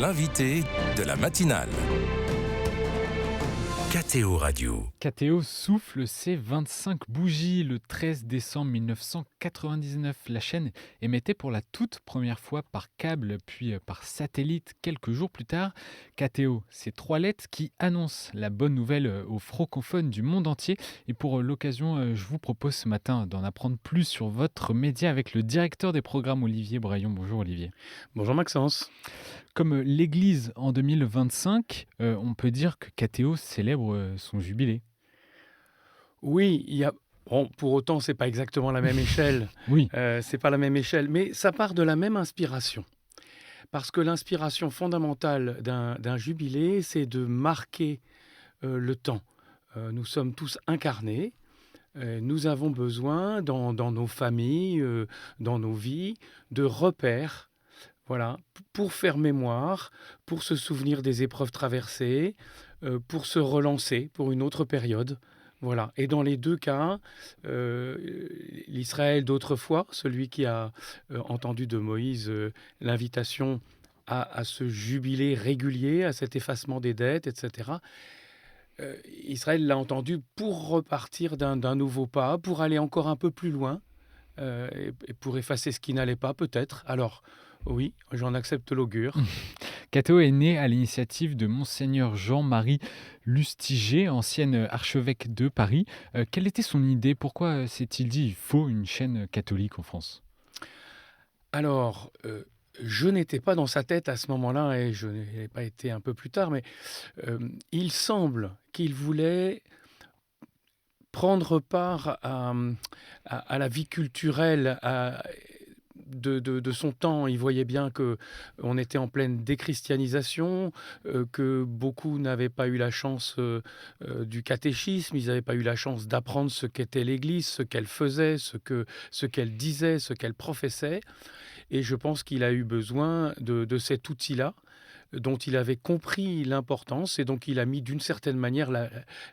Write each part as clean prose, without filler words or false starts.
l'invité de la matinale. KTO Radio. KTO souffle ses 25 bougies le 13 décembre 1999. La chaîne émettait pour la toute première fois par câble puis par satellite quelques jours plus tard. KTO, c'est 3 lettres qui annoncent la bonne nouvelle aux francophones du monde entier. Et pour l'occasion, je vous propose ce matin d'en apprendre plus sur votre média avec le directeur des programmes Olivier Braillon. Bonjour Olivier. Bonjour Maxence. Comme l'Église en 2025, on peut dire que KTO célèbre son jubilé. Oui, bon, pour autant, c'est pas exactement la même échelle. Oui. C'est pas la même échelle, mais ça part de la même inspiration. Parce que l'inspiration fondamentale d'un jubilé, c'est de marquer le temps. Nous sommes tous incarnés. Nous avons besoin, dans nos familles, dans nos vies, de repères. Voilà, pour faire mémoire, pour se souvenir des épreuves traversées, pour se relancer pour une autre période. Voilà. Et dans les deux cas, l'Israël d'autrefois, celui qui a entendu de Moïse l'invitation à ce jubilé régulier, à cet effacement des dettes, etc. Israël l'a entendu pour repartir d'un nouveau pas, pour aller encore un peu plus loin, et pour effacer ce qui n'allait pas peut-être. Alors, oui, j'en accepte l'augure. KTO est né à l'initiative de Monseigneur Jean-Marie Lustiger, ancien archevêque de Paris. Quelle était son idée? Pourquoi s'est-il dit il faut une chaîne catholique en France? Alors, je n'étais pas dans sa tête à ce moment-là et je n'ai pas été un peu plus tard, mais il semble qu'il voulait prendre part à la vie culturelle, de son temps. Il voyait bien qu'on était en pleine déchristianisation, que beaucoup n'avaient pas eu la chance du catéchisme, ils n'avaient pas eu la chance d'apprendre ce qu'était l'Église, ce qu'elle faisait, ce qu'elle disait, ce qu'elle professait. Et je pense qu'il a eu besoin de cet outil-là, dont il avait compris l'importance, et donc il a mis d'une certaine manière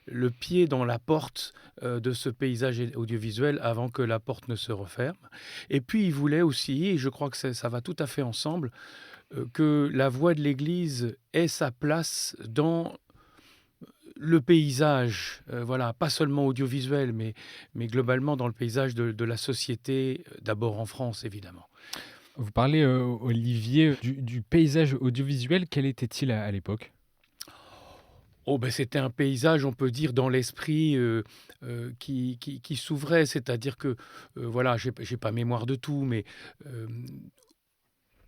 le pied dans la porte de ce paysage audiovisuel avant que la porte ne se referme. Et puis il voulait aussi, et je crois que ça va tout à fait ensemble, que la voix de l'Église ait sa place dans le paysage, voilà, pas seulement audiovisuel, mais globalement dans le paysage de la société, d'abord en France évidemment. Vous parlez, Olivier, du paysage audiovisuel. Quel était-il à l'époque? Oh ben c'était un paysage, on peut dire, dans l'esprit qui s'ouvrait, c'est-à-dire que, voilà, j'ai pas mémoire de tout, mais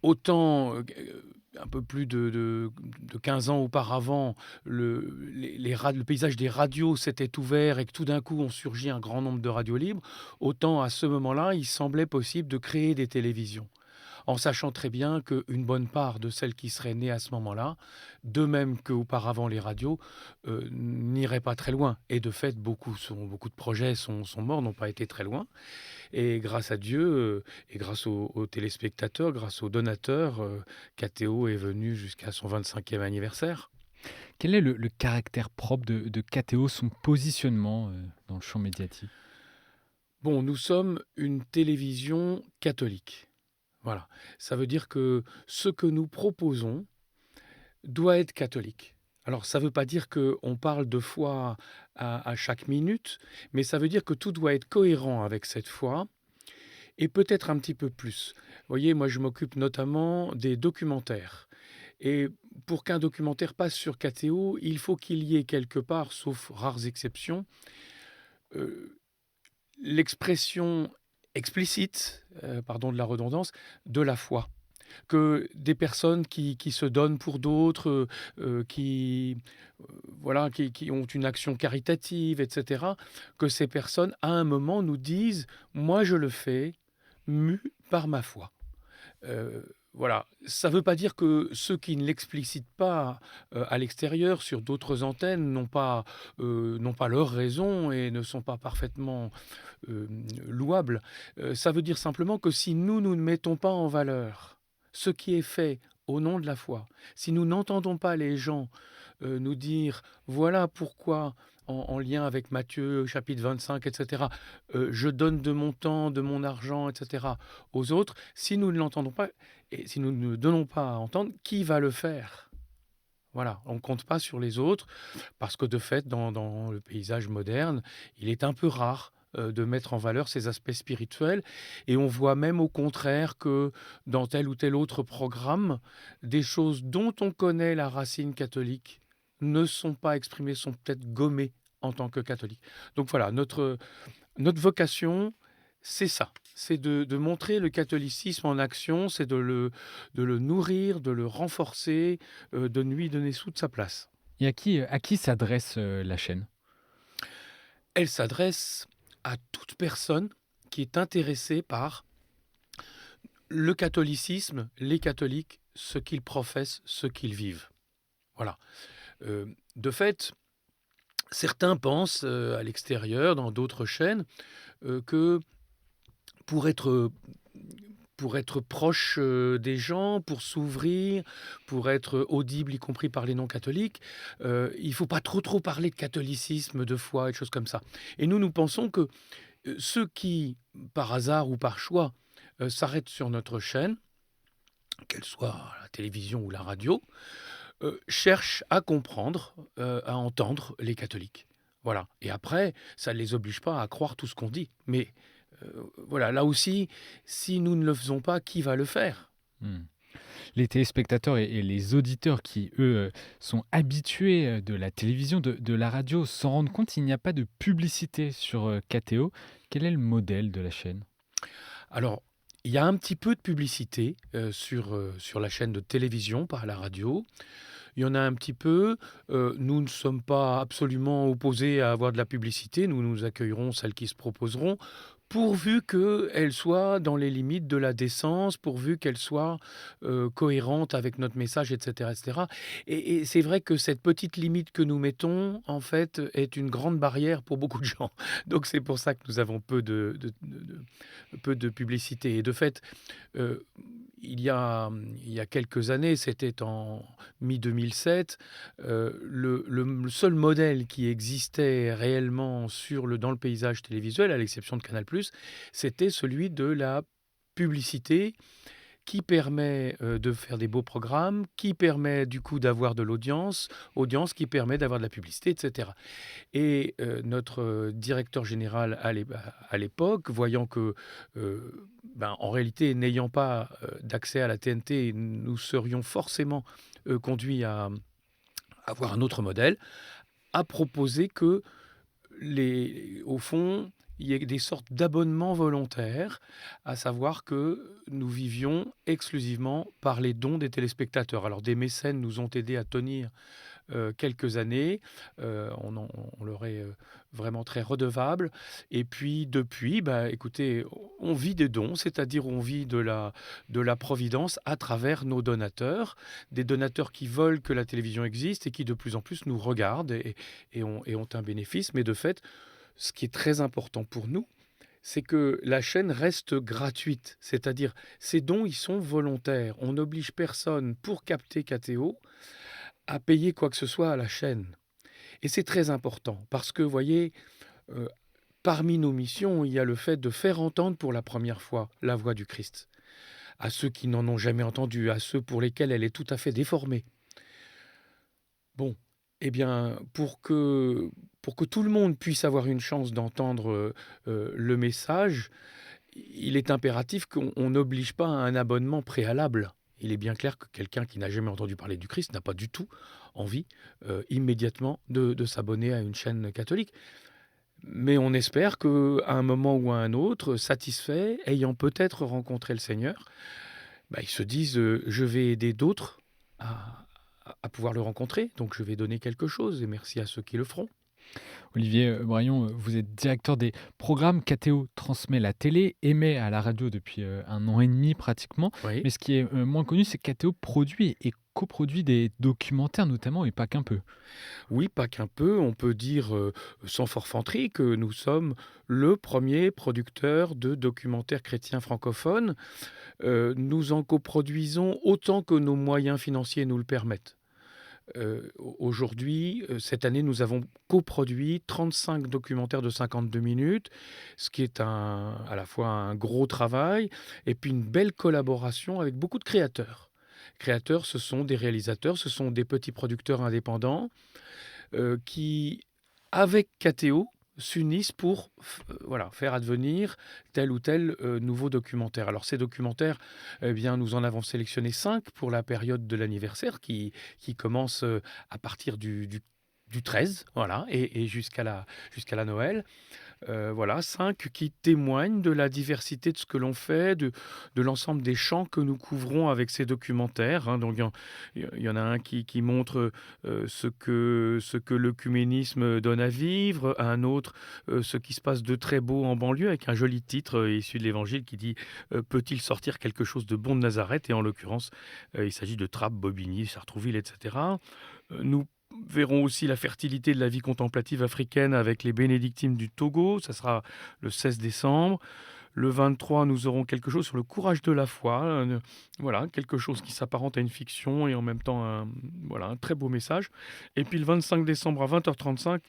autant un peu plus de 15 ans auparavant, le paysage des radios s'était ouvert et que tout d'un coup ont surgi un grand nombre de radios libres, autant à ce moment-là, il semblait possible de créer des télévisions, en sachant très bien qu'une bonne part de celles qui seraient nées à ce moment-là, de même qu'auparavant les radios, n'iraient pas très loin. Et de fait, beaucoup de projets sont morts, n'ont pas été très loin. Et grâce à Dieu, et grâce aux téléspectateurs, grâce aux donateurs, KTO est venu jusqu'à son 25e anniversaire. Quel est le caractère propre de KTO, son positionnement dans le champ médiatique? Bon, nous sommes une télévision catholique. Voilà. Ça veut dire que ce que nous proposons doit être catholique. Alors, ça ne veut pas dire qu'on parle de foi à chaque minute, mais ça veut dire que tout doit être cohérent avec cette foi, et peut-être un petit peu plus. Vous voyez, moi, je m'occupe notamment des documentaires. Et pour qu'un documentaire passe sur KTO, il faut qu'il y ait quelque part, sauf rares exceptions, l'expression explicite, pardon de la redondance, de la foi. Que des personnes qui se donnent pour d'autres, voilà, qui ont une action caritative, etc., que ces personnes, à un moment, nous disent « moi je le fais, mu par ma foi ». Voilà, ça ne veut pas dire que ceux qui ne l'explicitent pas à l'extérieur, sur d'autres antennes, n'ont pas leur raison et ne sont pas parfaitement louables. Ça veut dire simplement que si nous ne mettons pas en valeur ce qui est fait au nom de la foi, si nous n'entendons pas les gens nous dire « voilà pourquoi », en lien avec Matthieu, chapitre 25, etc., je donne de mon temps, de mon argent, etc., aux autres, si nous ne l'entendons pas, et si nous ne donnons pas à entendre, qui va le faire? Voilà, on ne compte pas sur les autres parce que de fait, dans le paysage moderne, il est un peu rare, de mettre en valeur ces aspects spirituels et on voit même au contraire que dans tel ou tel autre programme, des choses dont on connaît la racine catholique ne sont pas exprimées, sont peut-être gommées en tant que catholiques. Donc voilà, notre vocation, c'est ça, c'est de montrer le catholicisme en action, c'est de le nourrir, de le renforcer, de lui donner toute sa place. Et à qui s'adresse la chaîne? Elle s'adresse à toute personne qui est intéressée par le catholicisme, les catholiques, ce qu'ils professent, ce qu'ils vivent. Voilà. De fait, certains pensent à l'extérieur, dans d'autres chaînes, que pour être, pour être proche des gens, pour s'ouvrir, pour être audible, y compris par les non-catholiques, il ne faut pas trop parler de catholicisme, de foi et de choses comme ça. Et nous pensons que ceux qui, par hasard ou par choix, s'arrêtent sur notre chaîne, qu'elle soit à la télévision ou la radio, cherchent à comprendre, à entendre les catholiques. Voilà. Et après, ça ne les oblige pas à croire tout ce qu'on dit. Mais voilà, là aussi, si nous ne le faisons pas, qui va le faire? Mmh. Les téléspectateurs et les auditeurs qui, eux, sont habitués, de la télévision, de la radio, s'en rendent compte, il n'y a pas de publicité sur, KTO. Quel est le modèle de la chaîne? Alors, il y a un petit peu de publicité sur la chaîne de télévision, pas à la radio. Il y en a un petit peu. Nous ne sommes pas absolument opposés à avoir de la publicité. Nous accueillerons celles qui se proposeront, pourvu qu'elles soient dans les limites de la décence, pourvu qu'elles soient cohérentes avec notre message, etc. etc. Et c'est vrai que cette petite limite que nous mettons, en fait, est une grande barrière pour beaucoup de gens. Donc c'est pour ça que nous avons peu de publicité. Et de fait, euh, il y a quelques années, c'était en mi-2007, le seul modèle qui existait réellement dans le paysage télévisuel, à l'exception de Canal+, c'était celui de la publicité qui permet de faire des beaux programmes, qui permet du coup d'avoir de audience qui permet d'avoir de la publicité, etc. Et notre directeur général à l'époque, voyant que, en réalité, n'ayant pas d'accès à la TNT, nous serions forcément conduits à avoir un autre modèle, a proposé que, au fond, il y ait des sortes d'abonnements volontaires, à savoir que nous vivions exclusivement par les dons des téléspectateurs. Alors des mécènes nous ont aidés à tenir quelques années. On leur est vraiment très redevable. Et puis depuis, écoutez, on vit des dons, c'est-à-dire on vit de la providence à travers nos donateurs, des donateurs qui veulent que la télévision existe et qui de plus en plus nous regardent et ont un bénéfice. Mais de fait, ce qui est très important pour nous, c'est que la chaîne reste gratuite. C'est-à-dire, ces dons, ils sont volontaires. On n'oblige personne pour capter KTO à payer quoi que ce soit à la chaîne. Et c'est très important parce que, vous voyez, euh, parmi nos missions, il y a le fait de faire entendre pour la première fois la voix du Christ. À ceux qui n'en ont jamais entendu, à ceux pour lesquels elle est tout à fait déformée. Bon, eh bien, pour que tout le monde puisse avoir une chance d'entendre le message, il est impératif qu'on n'oblige pas à un abonnement préalable. Il est bien clair que quelqu'un qui n'a jamais entendu parler du Christ n'a pas du tout envie immédiatement de s'abonner à une chaîne catholique. Mais on espère qu'à un moment ou à un autre, satisfait, ayant peut-être rencontré le Seigneur, ils se disent je vais aider d'autres à pouvoir le rencontrer, donc je vais donner quelque chose, et merci à ceux qui le feront. Olivier Braillon, vous êtes directeur des programmes. KTO transmet la télé, émet à la radio depuis 1 an et demi pratiquement. Oui. Mais ce qui est moins connu, c'est que KTO produit et coproduit des documentaires notamment, et pas qu'un peu. Oui, pas qu'un peu. On peut dire sans forfanterie que nous sommes le premier producteur de documentaires chrétiens francophones. Nous en coproduisons autant que nos moyens financiers nous le permettent. Aujourd'hui, cette année, nous avons coproduit 35 documentaires de 52 minutes, ce qui est à la fois un gros travail et puis une belle collaboration avec beaucoup de créateurs. Créateurs, ce sont des réalisateurs, ce sont des petits producteurs indépendants qui, avec KTO, s'unissent pour voilà, faire advenir tel ou tel nouveau documentaire. Alors ces documentaires, eh bien, nous en avons sélectionné 5 pour la période de l'anniversaire qui commence à partir du 13, voilà, et jusqu'à la Noël. Voilà, 5 qui témoignent de la diversité de ce que l'on fait, de l'ensemble des champs que nous couvrons avec ces documentaires, hein. Donc il y en a un qui montre ce que l'œcuménisme donne à vivre, un autre ce qui se passe de très beau en banlieue, avec un joli titre issu de l'Évangile qui dit Peut-il sortir quelque chose de bon de Nazareth? Et en l'occurrence, il s'agit de Trappes, Bobigny, Sartrouville, etc. Nous verrons aussi la fertilité de la vie contemplative africaine avec les bénédictines du Togo. Ça sera le 16 décembre. Le 23, nous aurons quelque chose sur le courage de la foi. Voilà, quelque chose qui s'apparente à une fiction et en même temps voilà, un très beau message. Et puis le 25 décembre à 20h35,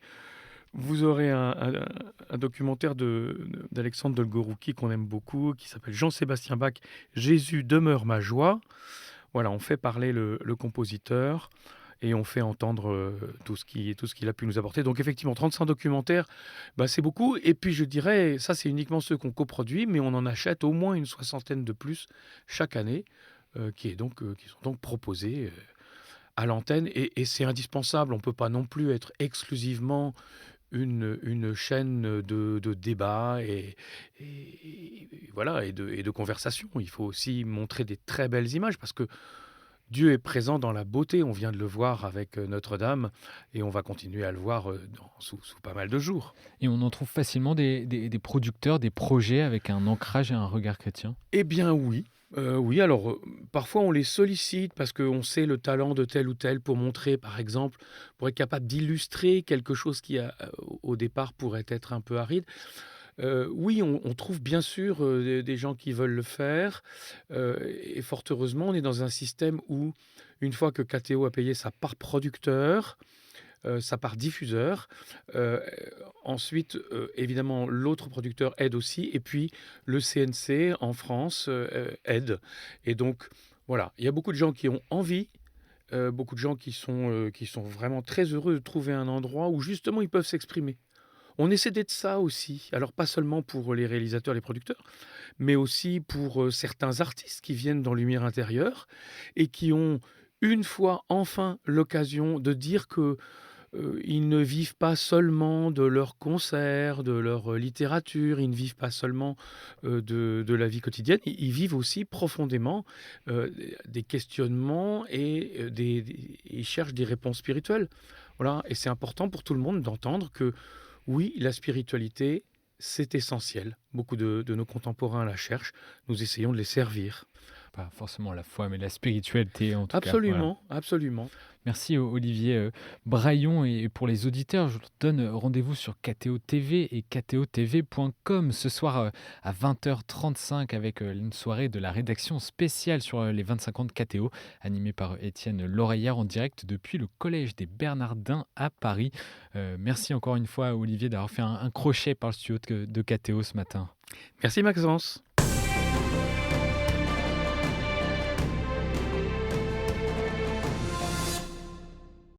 vous aurez un documentaire d'Alexandre Dolgorouki qu'on aime beaucoup, qui s'appelle Jean-Sébastien Bach, Jésus demeure ma joie. Voilà, on fait parler le compositeur et on fait entendre tout ce qu'il a pu nous apporter. Donc effectivement, 35 documentaires, bah, c'est beaucoup. Et puis je dirais, ça c'est uniquement ceux qu'on coproduit, mais on en achète au moins une soixantaine de plus chaque année, qui sont donc proposés à l'antenne. Et c'est indispensable, on ne peut pas non plus être exclusivement une chaîne de débat voilà, et de conversation. Il faut aussi montrer des très belles images parce que Dieu est présent dans la beauté, on vient de le voir avec Notre-Dame et on va continuer à le voir sous pas mal de jours. Et on en trouve facilement des producteurs, des projets avec un ancrage et un regard chrétien? Eh bien oui, oui, alors parfois on les sollicite parce qu'on sait le talent de tel ou tel pour montrer, par exemple, pour être capable d'illustrer quelque chose qui au départ pourrait être un peu aride. Oui, on trouve bien sûr des gens qui veulent le faire, et fort heureusement, on est dans un système où, une fois que KTO a payé sa part producteur, sa part diffuseur, heu, ensuite, évidemment, l'autre producteur aide aussi et puis le CNC en France, aide et donc voilà, il y a beaucoup de gens qui ont envie, beaucoup de gens qui sont vraiment très heureux de trouver un endroit où justement ils peuvent s'exprimer. On essaie d'être ça aussi. Alors pas seulement pour les réalisateurs, les producteurs, mais aussi pour, certains artistes qui viennent dans Lumière intérieure et qui ont une fois enfin l'occasion de dire que, ils ne vivent pas seulement de leurs concerts, de leur, littérature, ils ne vivent pas seulement, de la vie quotidienne, ils vivent aussi profondément, des questionnements et ils cherchent des réponses spirituelles. Voilà et c'est important pour tout le monde d'entendre que oui, la spiritualité, c'est essentiel. Beaucoup de nos contemporains la cherchent. Nous essayons de les servir. Pas forcément la foi, mais la spiritualité en tout cas, voilà. Absolument, absolument. Merci Olivier Braillon et pour les auditeurs, je vous donne rendez-vous sur KTO TV et ktotv.com ce soir à 20h35 avec une soirée de la rédaction spéciale sur les 25 ans de KTO animée par Étienne Loreillard en direct depuis le Collège des Bernardins à Paris. Merci encore une fois Olivier d'avoir fait un crochet par le studio de KTO ce matin. Merci Maxence.